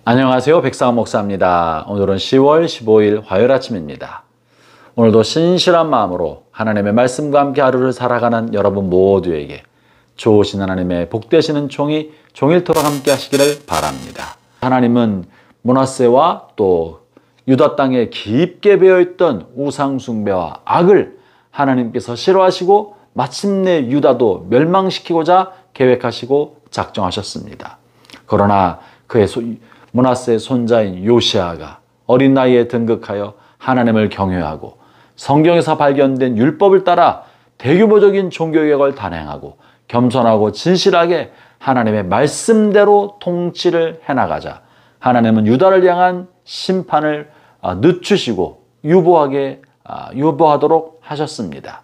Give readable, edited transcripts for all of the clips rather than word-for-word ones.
안녕하세요. 백상원 목사입니다. 오늘은 10월 15일 화요일 아침입니다. 오늘도 신실한 마음으로 하나님의 말씀과 함께 하루를 살아가는 여러분 모두에게 좋으신 하나님의 복되시는 종일토록 함께 하시기를 바랍니다. 하나님은 므낫세와 또 유다 땅에 깊게 배어있던 우상숭배와 악을 하나님께서 싫어하시고 마침내 유다도 멸망시키고자 계획하시고 작정하셨습니다. 그러나 그의 므낫세의 손자인 요시아가 어린 나이에 등극하여 하나님을 경외하고 성경에서 발견된 율법을 따라 대규모적인 종교개혁을 단행하고 겸손하고 진실하게 하나님의 말씀대로 통치를 해나가자 하나님은 유다를 향한 심판을 늦추시고 유보하도록 하셨습니다.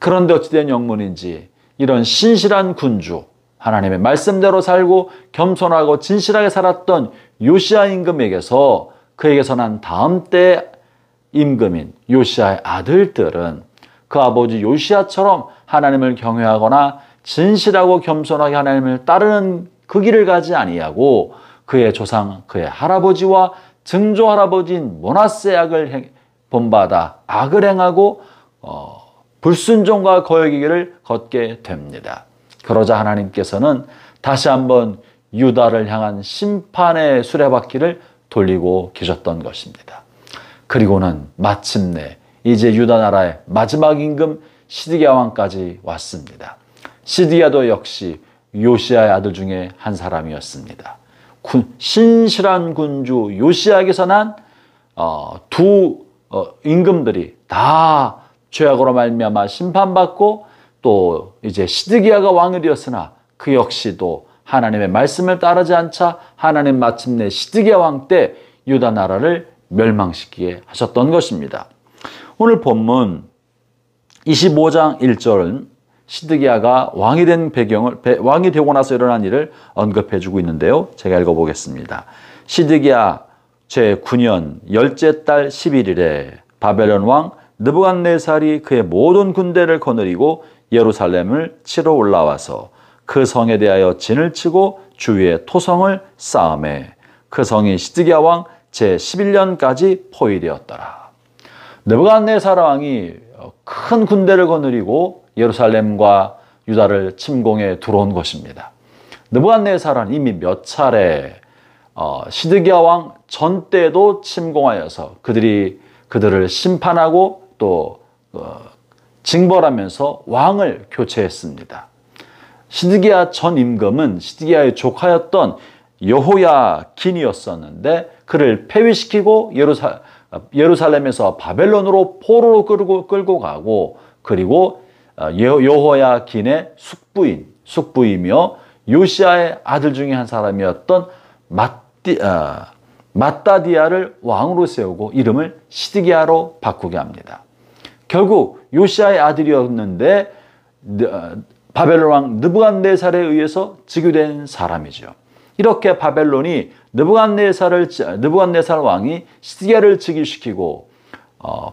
그런데 어찌된 영문인지 이런 신실한 군주, 하나님의 말씀대로 살고 겸손하고 진실하게 살았던 요시야 임금에게서 그에게서 난 다음 때 임금인 요시야의 아들들은 그 아버지 요시야처럼 하나님을 경외하거나 진실하고 겸손하게 하나님을 따르는 그 길을 가지 아니하고 그의 조상, 그의 할아버지와 증조 할아버지인 므낫세 악을 본받아 악을 행하고 불순종과 거역의 길을 걷게 됩니다. 그러자 하나님께서는 다시 한번 유다를 향한 심판의 수레바퀴를 돌리고 계셨던 것입니다. 그리고는 마침내 이제 유다 나라의 마지막 임금 시드기야 왕까지 왔습니다. 시드기야도 역시 요시야의 아들 중에 한 사람이었습니다. 신실한 군주 요시야에게서 난 두 임금들이 다 죄악으로 말미암아 심판받고 또 이제 시드기야가 왕이 되었으나 그 역시도 하나님의 말씀을 따르지 않자 하나님 마침내 시드기야 왕 때 유다 나라를 멸망시키게 하셨던 것입니다. 오늘 본문 25장 1절은 시드기야가 왕이 된 배경을 왕이 되고 나서 일어난 일을 언급해 주고 있는데요. 제가 읽어보겠습니다. 시드기야 제9년 열째 달 11일에 바벨론 왕 느부갓네살이 그의 모든 군대를 거느리고 예루살렘을 치러 올라와서 그 성에 대하여 진을 치고 주위에 토성을 쌓음에 그 성이 시드기야 왕 제11년까지 포위되었더라. 느부갓네살 왕이 큰 군대를 거느리고 예루살렘과 유다를 침공해 들어온 것입니다. 느부갓네살은 이미 몇 차례 시드기야 왕 전 때도 침공하여서 그들을 심판하고 또 징벌하면서 왕을 교체했습니다. 시드기야 전 임금은 시드기야의 조카였던 여호야긴이었었는데 그를 폐위시키고 예루살렘에서 바벨론으로 포로로 끌고 가고 그리고 여호야긴의 숙부이며 요시야의 아들 중에 한 사람이었던 마따디아를 왕으로 세우고 이름을 시드기야로 바꾸게 합니다. 결국 요시야의 아들이었는데 바벨론 왕 느부갓네살에 의해서 즉위된 사람이죠. 이렇게 바벨론이 느부갓네살 왕이 시드기야를 즉위시키고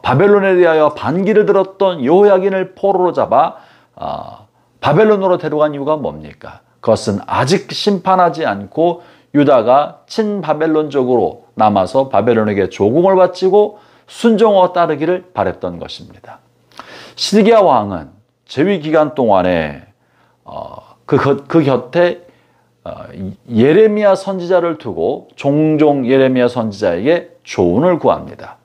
바벨론에 대하여 반기를 들었던 여호야긴을 포로로 잡아 바벨론으로 데려간 이유가 뭡니까? 그것은 아직 심판하지 않고 유다가 친바벨론적으로 남아서 바벨론에게 조공을 바치고 순종하고 따르기를 바랬던 것입니다. 시드기야 왕은 재위 기간 동안에 그 곁에 예레미야 선지자를 두고 종종 예레미야 선지자에게 조언을 구합니다.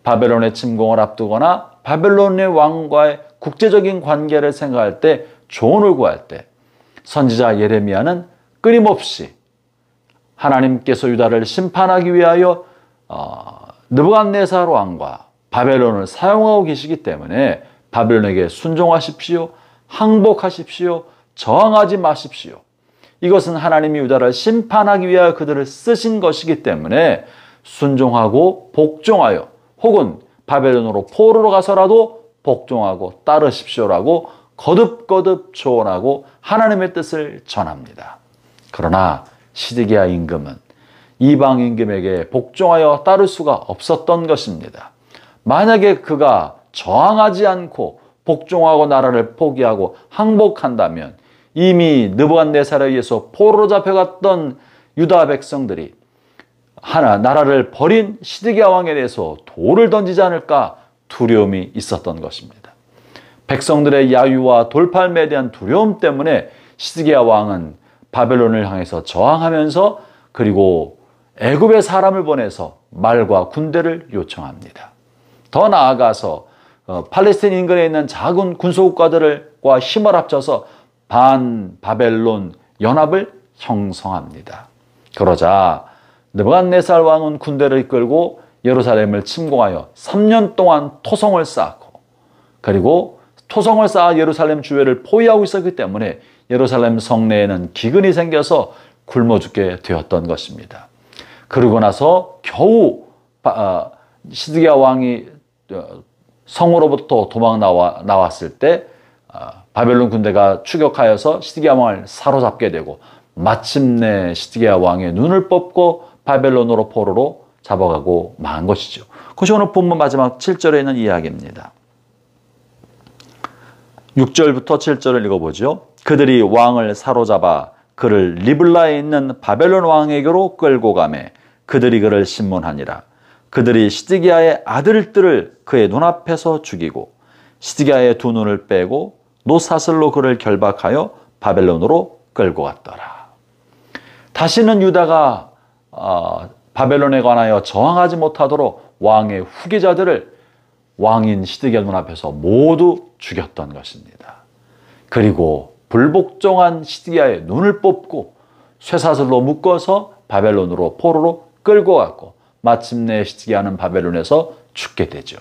바벨론의 침공을 앞두거나 바벨론의 왕과의 국제적인 관계를 생각할 때 조언을 구할 때 선지자 예레미야는 끊임없이 하나님께서 유다를 심판하기 위하여 느부갓네살 왕과 바벨론을 사용하고 계시기 때문에 바벨론에게 순종하십시오. 항복하십시오. 저항하지 마십시오. 이것은 하나님이 유다를 심판하기 위하여 그들을 쓰신 것이기 때문에 순종하고 복종하여 혹은 바벨론으로 포로로 가서라도 복종하고 따르십시오라고 거듭거듭 조언하고 하나님의 뜻을 전합니다. 그러나 시드기야 임금은 이방 임금에게 복종하여 따를 수가 없었던 것입니다. 만약에 그가 저항하지 않고 복종하고 나라를 포기하고 항복한다면 이미 느부갓네살에 의해서 포로로 잡혀갔던 유다 백성들이 나라를 버린 시드기야 왕에 대해서 돌을 던지지 않을까 두려움이 있었던 것입니다. 백성들의 야유와 돌팔매에 대한 두려움 때문에 시드기야 왕은 바벨론을 향해서 저항하면서 그리고 애굽의 사람을 보내서 말과 군대를 요청합니다. 더 나아가서 팔레스타인 인근에 있는 작은 군소국가들과 힘을 합쳐서 반바벨론 연합을 형성합니다. 그러자 느부갓네살 왕은 군대를 이끌고 예루살렘을 침공하여 3년 동안 토성을 쌓고 그리고 토성을 쌓아 예루살렘 주회를 포위하고 있었기 때문에 예루살렘 성내에는 기근이 생겨서 굶어 죽게 되었던 것입니다. 그러고 나서 겨우 시드기야 왕이 성으로부터 도망 나왔을 때 바벨론 군대가 추격하여서 시드기야 왕을 사로잡게 되고 마침내 시드기야 왕의 눈을 뽑고 바벨론으로 포로로 잡아가고 만 것이죠. 그것이 오늘 본문 마지막 7절에 있는 이야기입니다. 6절부터 7절을 읽어보죠. 그들이 왕을 사로잡아 그를 리블라에 있는 바벨론 왕에게로 끌고 가매 그들이 그를 신문하니라. 그들이 시드기야의 아들들을 그의 눈앞에서 죽이고 시드기야의 두 눈을 빼고 노사슬로 그를 결박하여 바벨론으로 끌고 갔더라. 다시는 유다가 바벨론에 관하여 저항하지 못하도록 왕의 후계자들을 왕인 시드기야 눈앞에서 모두 죽였던 것입니다. 그리고 불복종한 시드기야의 눈을 뽑고 쇠사슬로 묶어서 바벨론으로 포로로 끌고 갔고 마침내 시드기야는 바벨론에서 죽게 되죠.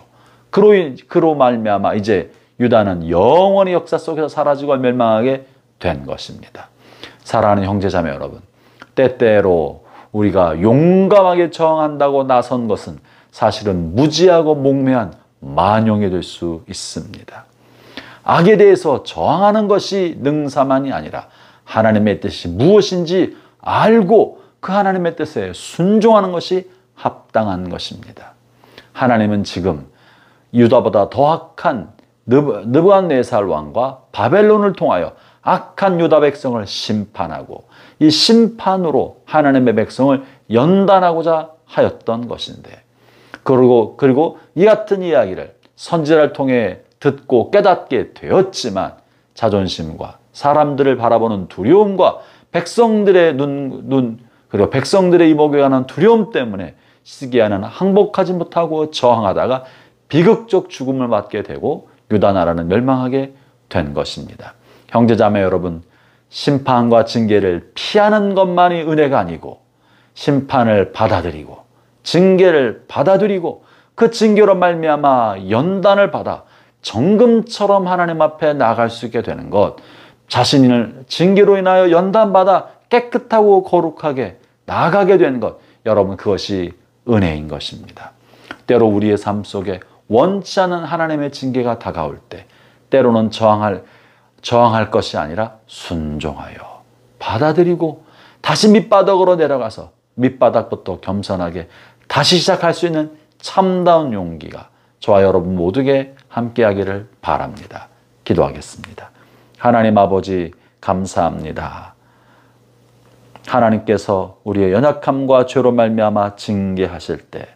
그로 말미암아 이제 유다는 영원히 역사 속에서 사라지고 멸망하게 된 것입니다. 사랑하는 형제자매 여러분, 때때로 우리가 용감하게 저항한다고 나선 것은 사실은 무지하고 목매한 만용이 될 수 있습니다. 악에 대해서 저항하는 것이 능사만이 아니라 하나님의 뜻이 무엇인지 알고 그 하나님의 뜻에 순종하는 것이 합당한 것입니다. 하나님은 지금 유다보다 더 악한 느부갓네살 왕과 바벨론을 통하여 악한 유다 백성을 심판하고 이 심판으로 하나님의 백성을 연단하고자 하였던 것인데 그리고 이 같은 이야기를 선지자를 통해 듣고 깨닫게 되었지만 자존심과 사람들을 바라보는 두려움과 백성들의 그리고 백성들의 이목에 관한 두려움 때문에 시드기야는 항복하지 못하고 저항하다가 비극적 죽음을 맞게 되고 유다 나라는 멸망하게 된 것입니다. 형제자매 여러분, 심판과 징계를 피하는 것만이 은혜가 아니고 심판을 받아들이고 징계를 받아들이고 그 징계로 말미암아 연단을 받아 정금처럼 하나님 앞에 나갈 수 있게 되는 것, 자신을 징계로 인하여 연단받아 깨끗하고 거룩하게 나가게 된 것, 여러분 그것이 은혜인 것입니다. 때로 우리의 삶 속에 원치 않은 하나님의 징계가 다가올 때 때로는 저항할 것이 아니라 순종하여 받아들이고 다시 밑바닥으로 내려가서 밑바닥부터 겸손하게 다시 시작할 수 있는 참다운 용기가 저와 여러분 모두에게 함께하기를 바랍니다. 기도하겠습니다. 하나님 아버지 감사합니다. 하나님께서 우리의 연약함과 죄로 말미암아 징계하실 때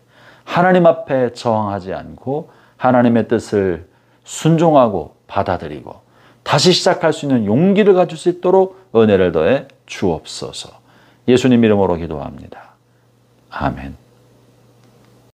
하나님 앞에 저항하지 않고 하나님의 뜻을 순종하고 받아들이고 다시 시작할 수 있는 용기를 가질 수 있도록 은혜를 더해 주옵소서. 예수님 이름으로 기도합니다. 아멘.